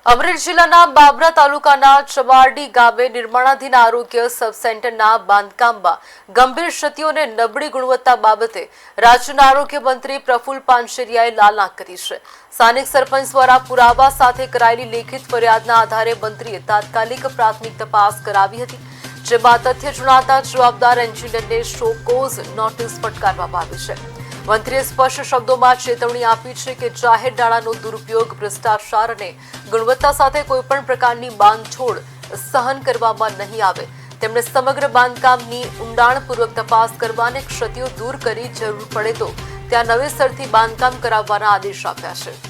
અમરેલી જિલ્લાના બાબરા તાલુકાના ચવારડી ગામે નિર્માણાધીન આરોગ્ય સબ સેન્ટરના બાંધકામમાં ગંભીર ક્ષતિઓને નબળી ગુણવત્તા બાબતે રાજ્યના આરોગ્ય મંત્રી પ્રફુલ પાનસેરિયાએ લાલના કરી છે। સ્થાનિક સરપંચ દ્વારા પુરાવા સાથે કરાયેલી લેખિત ફરિયાદના આધારે મંત્રીએ તાત્કાલિક પ્રાથમિક તપાસ કરાવી હતી, જેમાં તથ્ય જણાતા જવાબદાર એન્જિનિયરને શો કોઝ નોટિસ ફટકારવામાં આવી છે। મંત્રીએ સ્પષ્ટ શબ્દોમાં ચેતવણી આપી છે કે જાહેર નાણાંનો દુરુપયોગ, ભ્રષ્ટાચાર અને ગુણવત્તા સાથે કોઈપણ પ્રકારની બાંધછોડ સહન કરવામાં નહીં આવે। તેમણે સમગ્ર બાંધકામની ઊંડાણપૂર્વક તપાસ કરવા અને ક્ષતિઓ દૂર કરી જરૂર પડે તો ત્યાં નવેસરથી બાંધકામ કરાવવાના આદેશ આપ્યા છે।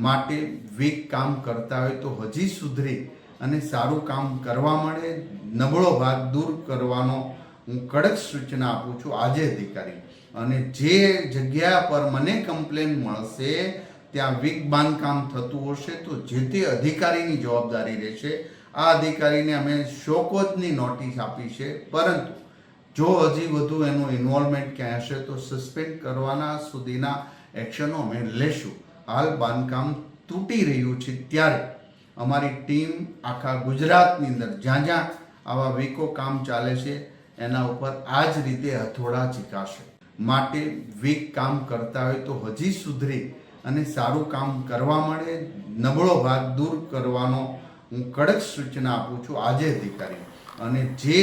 માટે વીક કામ કરતા હોય તો હજી સુધરી અને સારું કામ કરવા મળે, નબળો ભાગ દૂર કરવાનો હું કડક સૂચના આપું છું આજે અધિકારી। અને જે જગ્યા પર મને કમ્પ્લેન મળશે ત્યાં વીક બાંધકામ થતું હશે તો જે તે અધિકારીની જવાબદારી રહેશે। આ અધિકારીને અમે શોકોઝની નોટિસ આપી છે, પરંતુ જો હજી વધુ એનું ઇન્વોલ્વમેન્ટ ક્યાં હશે તો સસ્પેન્ડ કરવાના સુધીના એક્શનો અમે લેશું। હાલ બાંધકામ તૂટી રહ્યું છે ત્યારે અમારી ટીમ આખા ગુજરાતની અંદર જ્યાં જ્યાં આવા વીકો કામ ચાલે છે એના ઉપર આ જ રીતે હથોડા ઝીકાશે। માટે વીક કામ કરતા હોય તો હજી સુધરી અને સારું કામ કરવા મળે, નબળો ભાગ દૂર કરવાનો હું કડક સૂચના આપું છું આજે અધિકારી। અને જે